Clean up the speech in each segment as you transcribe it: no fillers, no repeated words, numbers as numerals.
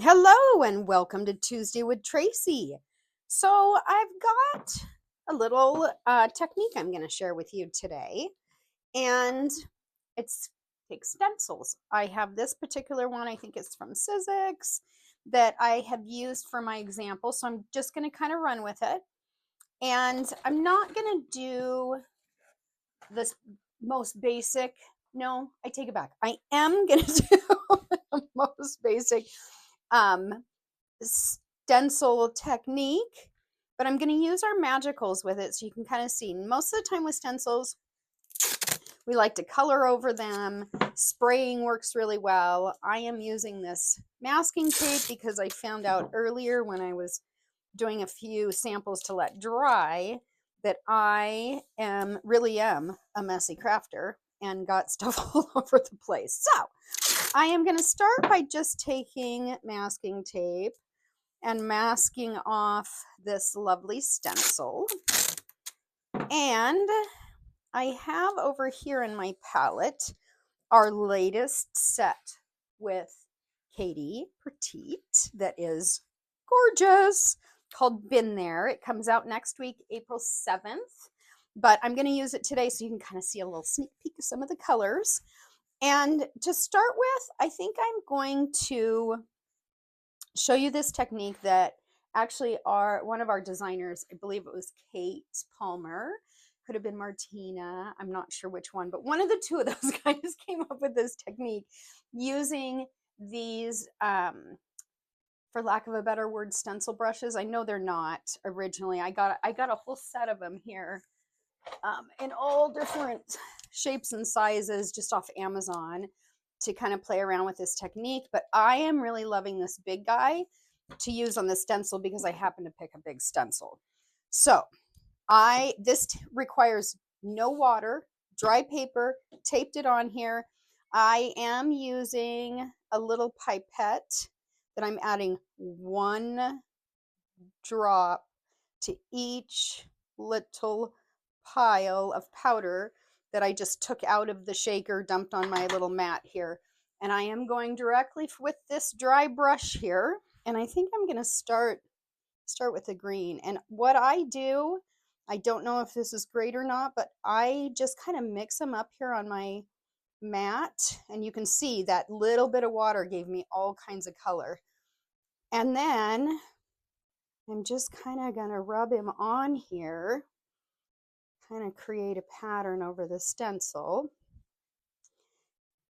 Hello and welcome to Tuesday with Tracy. So I've got a little technique I'm going to share with you today, and it's take stencils. I have this particular one. I think it's from Sizzix that I have used for my example. So I'm just going to kind of run with it, and I'm not going to do this most basic. No, I take it back. I am going to do the most basic um stencil technique, but I'm going to use our magicals with it so you can kind of see. Most of the time with stencils, we like to color over them. Spraying works really well. I am using this masking tape because I found out earlier when I was doing a few samples to let dry that I really am a messy crafter and got stuff all over the place. So I am going to start by just taking masking tape and masking off this lovely stencil. And I have over here in my palette our latest set with Katie Petite that is gorgeous, called Been There. It comes out next week, April 7th, but I'm going to use it today so you can kind of see a little sneak peek of some of the colors. And to start with, I think I'm going to show you this technique that actually one of our designers, I believe it was Kate Palmer, could have been Martina, I'm not sure which one, but one of the two of those guys came up with this technique using these, for lack of a better word, stencil brushes. I know they're not originally. I got a whole set of them here in all different shapes and sizes just off Amazon to kind of play around with this technique. But I am really loving this big guy to use on the stencil because I happen to pick a big stencil. So this requires no water, dry paper, taped it on here. I am using a little pipette that I'm adding 1 drop to each little pile of powder that I just took out of the shaker, dumped on my little mat here. And I am going directly with this dry brush here. And I think I'm going to start with the green. And what I do, I don't know if this is great or not, but I just kind of mix them up here on my mat. And you can see that little bit of water gave me all kinds of color. And then I'm just kind of going to rub him on here, kind of create a pattern over the stencil.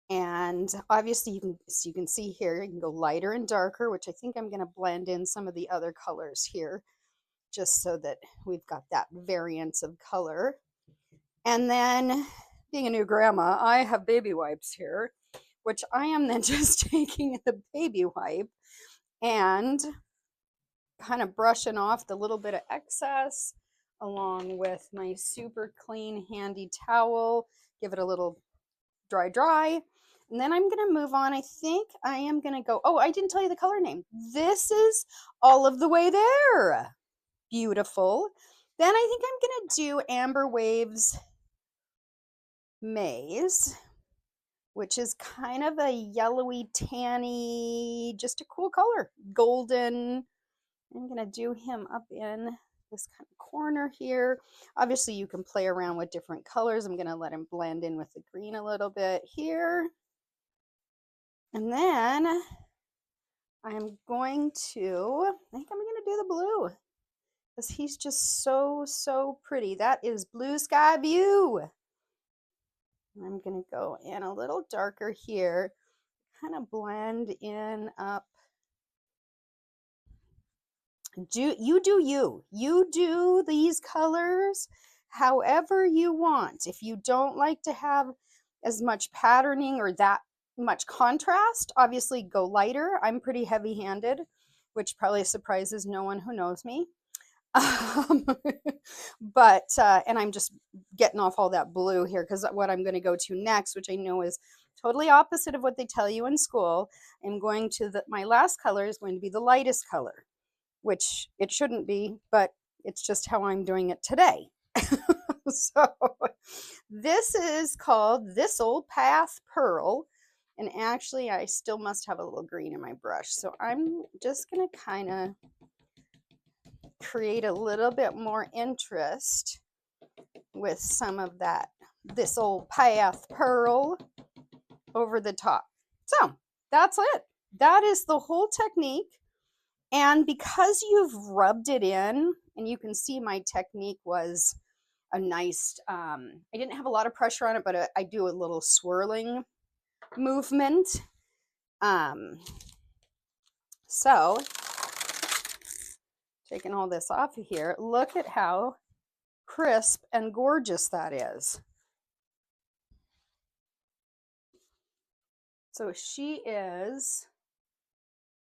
And obviously you can see here, you can go lighter and darker, which I think I'm going to blend in some of the other colors here, just so that we've got that variance of color. And then, being a new grandma, I have baby wipes here, which I am then just taking the baby wipe and kind of brushing off the little bit of excess along with my super clean handy towel, give it a little dry. And then I'm going to move on. I think I am going to go, oh, I didn't tell you the color name. This is All of the Way There. Beautiful. Then I think I'm going to do Amber Waves Maze, which is kind of a yellowy, tanny, just a cool color. Golden. I'm going to do him up in this kind of corner here. Obviously, you can play around with different colors. I'm going to let him blend in with the green a little bit here. And then I'm going to, I think I'm going to do the blue because he's just so pretty. That is Blue Sky View. I'm going to go in a little darker here, kind of blend in up. You do these colors however you want. If you don't like to have as much patterning or that much contrast, obviously go lighter. I'm pretty heavy-handed, which probably surprises no one who knows me. But and I'm just getting off all that blue here because what I'm going to go to next, which I know is totally opposite of what they tell you in school, I'm going to my last color is going to be the lightest color, which it shouldn't be, but it's just how I'm doing it today. So this is called This Old Path Pearl, And actually, I still must have a little green in my brush. So I'm just going to kind of create a little bit more interest with some of this old path pearl over the top. So that's it. That is the whole technique. And because you've rubbed it in, and you can see my technique was a nice, I didn't have a lot of pressure on it, but I do a little swirling movement. So taking all this off of here, look at how crisp and gorgeous that is. So she is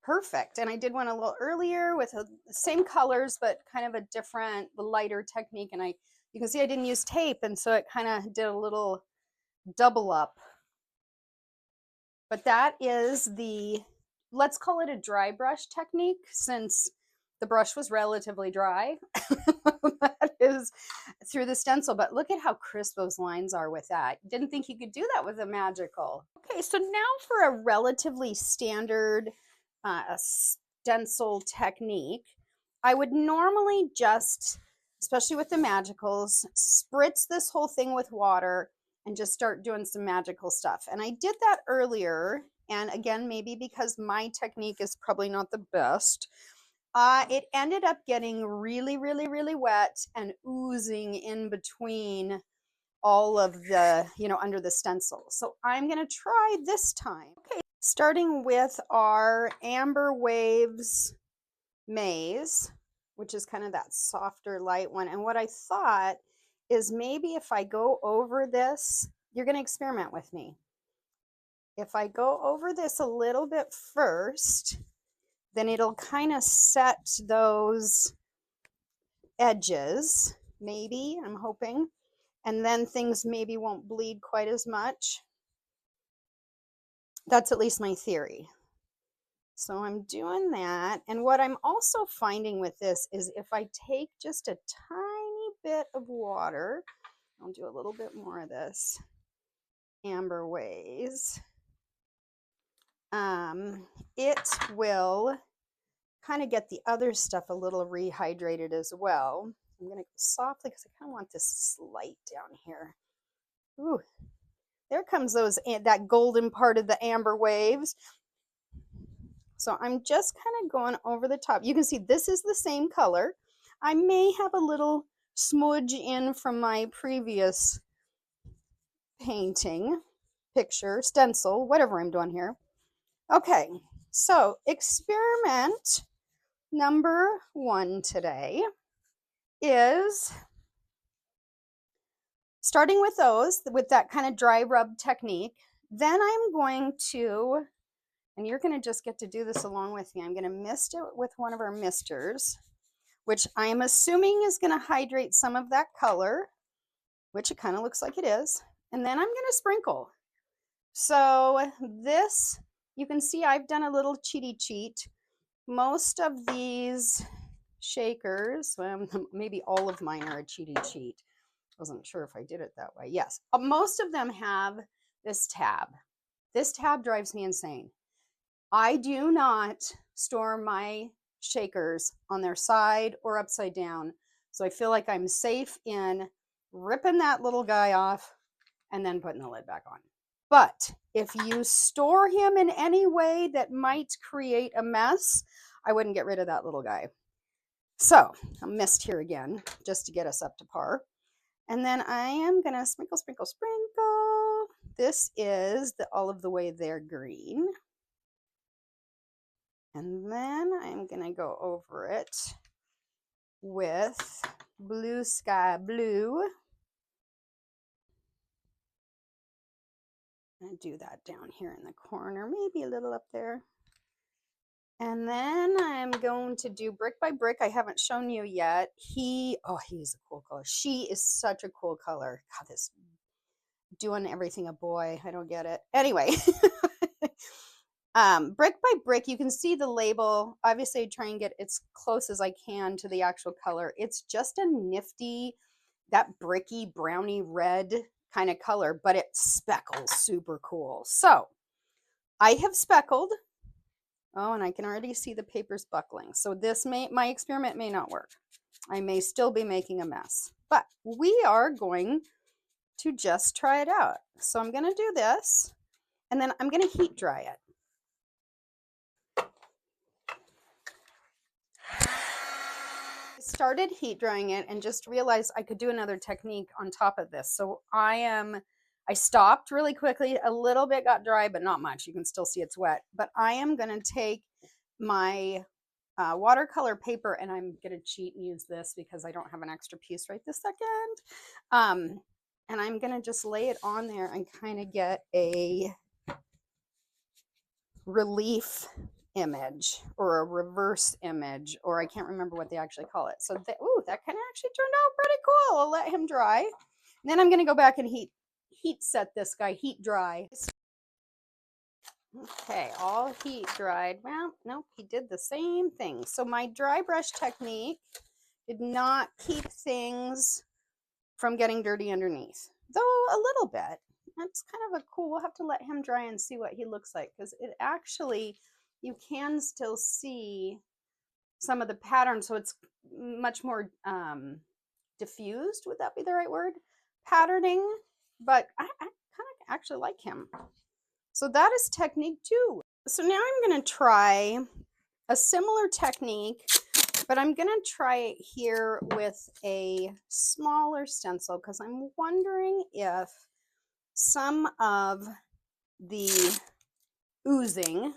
perfect. And I did one a little earlier with the same colors, but kind of a different, lighter technique. And you can see I didn't use tape, and so it kind of did a little double up. But that is let's call it a dry brush technique, since the brush was relatively dry. That is through the stencil, but look at how crisp those lines are with that. Didn't think you could do that with a magical. Okay, so now for a relatively standard stencil technique, I would normally just, especially with the magicals, spritz this whole thing with water and just start doing some magical stuff. And I did that earlier, and again, maybe because my technique is probably not the best, it ended up getting really, really, really wet and oozing in between all of the, under the stencil. So I'm going to try this time. Okay, starting with our Amber Waves Maze, which is kind of that softer light one. And what I thought is, maybe if I go over this, you're going to experiment with me. If I go over this a little bit first, then it'll kind of set those edges, maybe, I'm hoping, and then things maybe won't bleed quite as much. That's at least my theory. So I'm doing that. And what I'm also finding with this is, if I take just a tiny bit of water, I'll do a little bit more of this Amber Waves, it will kind of get the other stuff a little rehydrated as well. I'm going to go softly because I kind of want this light down here. Ooh, there comes that golden part of the Amber Waves. So I'm just kind of going over the top. You can see this is the same color. I may have a little smudge in from my previous painting, picture, stencil, whatever I'm doing here. Okay, so experiment number 1 today is starting with that kind of dry rub technique. Then I'm going to, and you're going to just get to do this along with me, I'm going to mist it with one of our misters, which I am assuming is going to hydrate some of that color, which it kind of looks like it is. And then I'm going to sprinkle. So this, you can see I've done a little cheaty cheat. Most of these shakers, well, maybe all of mine are a cheaty cheat. Wasn't sure if I did it that way. Yes, most of them have this tab. This tab drives me insane. I do not store my shakers on their side or upside down. So I feel like I'm safe in ripping that little guy off and then putting the lid back on. But if you store him in any way that might create a mess, I wouldn't get rid of that little guy. So I missed here again, just to get us up to par. And then I am going to sprinkle, sprinkle, sprinkle. This is the All of the Way There green. And then I'm going to go over it with Blue Sky Blue. And do that down here in the corner, maybe a little up there. And then I'm going to do Brick by Brick. I haven't shown you yet. He's a cool color. She is such a cool color. God, this doing everything a boy. I don't get it. Anyway, Brick by Brick, you can see the label. Obviously, I try and get as close as I can to the actual color. It's just a nifty, that bricky, browny red kind of color, but it speckles super cool. So I have speckled. Oh, and I can already see the papers buckling. So my experiment may not work. I may still be making a mess, but we are going to just try it out. So I'm going to do this, and then I'm going to heat dry it. I started heat drying it and just realized I could do another technique on top of this. So I stopped really quickly. A little bit got dry, but not much. You can still see it's wet. But I am going to take my watercolor paper, and I'm going to cheat and use this because I don't have an extra piece right this second. And I'm going to just lay it on there and kind of get a relief image or a reverse image, or I can't remember what they actually call it. So ooh, that kind of actually turned out pretty cool. I'll let him dry. And then I'm going to go back and heat set this guy, heat dry. Okay, all heat dried. Well, nope, he did the same thing. So my dry brush technique did not keep things from getting dirty underneath, though a little bit. That's kind of a cool, we'll have to let him dry and see what he looks like, because it actually, you can still see some of the pattern, so it's much more diffused, would that be the right word? Patterning, but I kind of actually like him. So that is technique 2. So now I'm going to try a similar technique, but I'm going to try it here with a smaller stencil, because I'm wondering if some of the oozing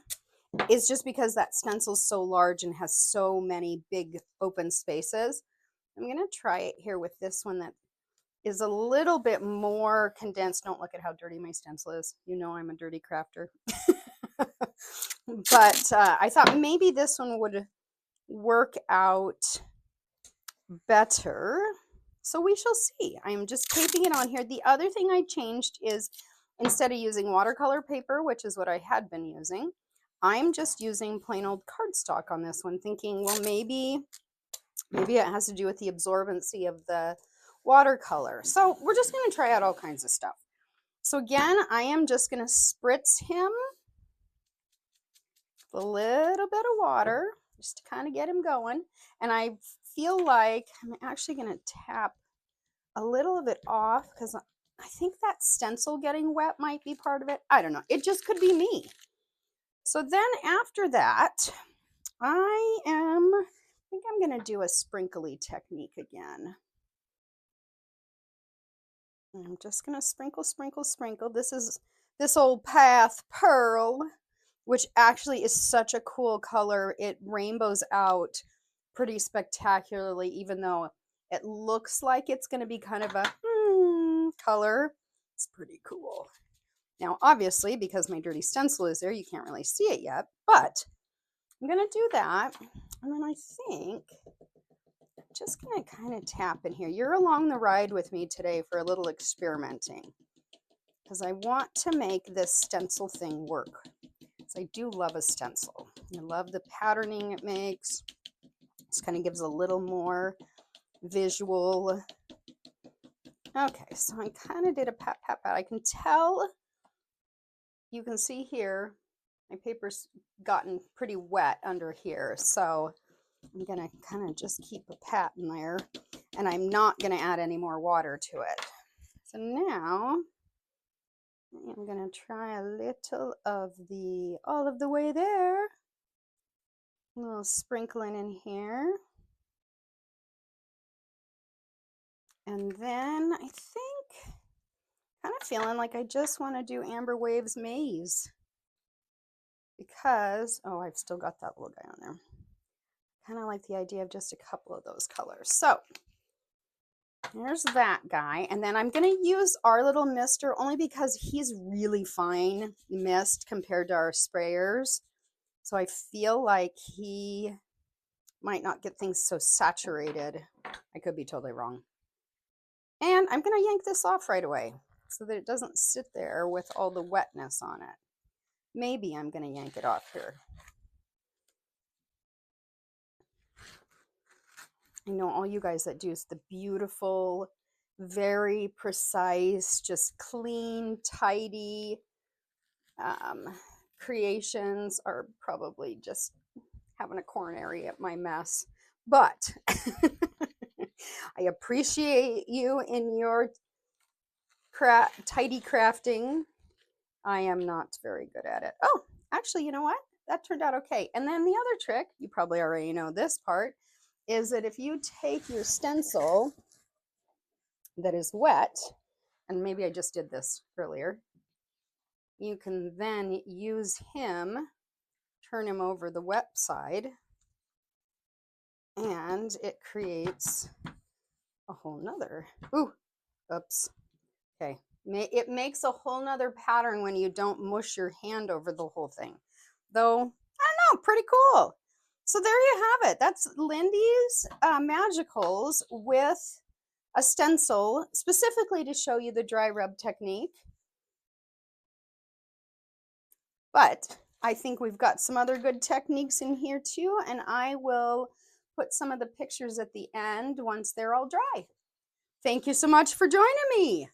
is just because that stencil is so large and has so many big open spaces. I'm going to try it here with this one that is a little bit more condensed. Don't look at how dirty my stencil is. You know I'm a dirty crafter. But I thought maybe this one would work out better. So we shall see. I am just taping it on here. The other thing I changed is, instead of using watercolor paper, which is what I had been using, I'm just using plain old cardstock on this one, thinking, well, maybe it has to do with the absorbency of the watercolor. So we're just going to try out all kinds of stuff. So again, I am just going to spritz him with a little bit of water just to kind of get him going. And I feel like I'm actually going to tap a little of it off, because I think that stencil getting wet might be part of it. I don't know. It just could be me. So then after that, I think I'm going to do a sprinkly technique again. I'm just going to sprinkle, sprinkle, sprinkle. This is this old Path Pearl, which actually is such a cool color. It rainbows out pretty spectacularly, even though it looks like it's going to be kind of a color. It's pretty cool. Now, obviously, because my dirty stencil is there, you can't really see it yet, but I'm going to do that. And then I think I'm just going to kind of tap in here. You're along the ride with me today for a little experimenting, because I want to make this stencil thing work. So I do love a stencil. I love the patterning it makes. This kind of gives a little more visual. Okay, so I kind of did a pat, pat, pat. I can tell, you can see here, my paper's gotten pretty wet under here. So I'm going to kind of just keep a pat in there, and I'm not going to add any more water to it. So now I'm going to try a little of the olive the way there. A little sprinkling in here. And then I think, kind of feeling like I just want to do Amber Waves Maze, because, oh, I've still got that little guy on there. Kind of like the idea of just a couple of those colors. So there's that guy. And then I'm going to use our little mister only because he's really fine mist compared to our sprayers. So I feel like he might not get things so saturated. I could be totally wrong. And I'm going to yank this off right away so that it doesn't sit there with all the wetness on it. Maybe I'm going to yank it off here. I know all you guys that do the beautiful, very precise, just clean, tidy creations are probably just having a coronary at my mess. But I appreciate you in your tidy crafting. I am not very good at it. Oh, actually, you know what? That turned out okay. And then the other trick, you probably already know this part, is that if you take your stencil that is wet, and maybe I just did this earlier, you can then use him, turn him over the wet side, and it creates a whole nother, oops, okay. It makes a whole nother pattern when you don't mush your hand over the whole thing. Though, I don't know, pretty cool. So there you have it. That's Lindy's Magicals with a stencil, specifically to show you the dry rub technique. But I think we've got some other good techniques in here too, and I will put some of the pictures at the end once they're all dry. Thank you so much for joining me.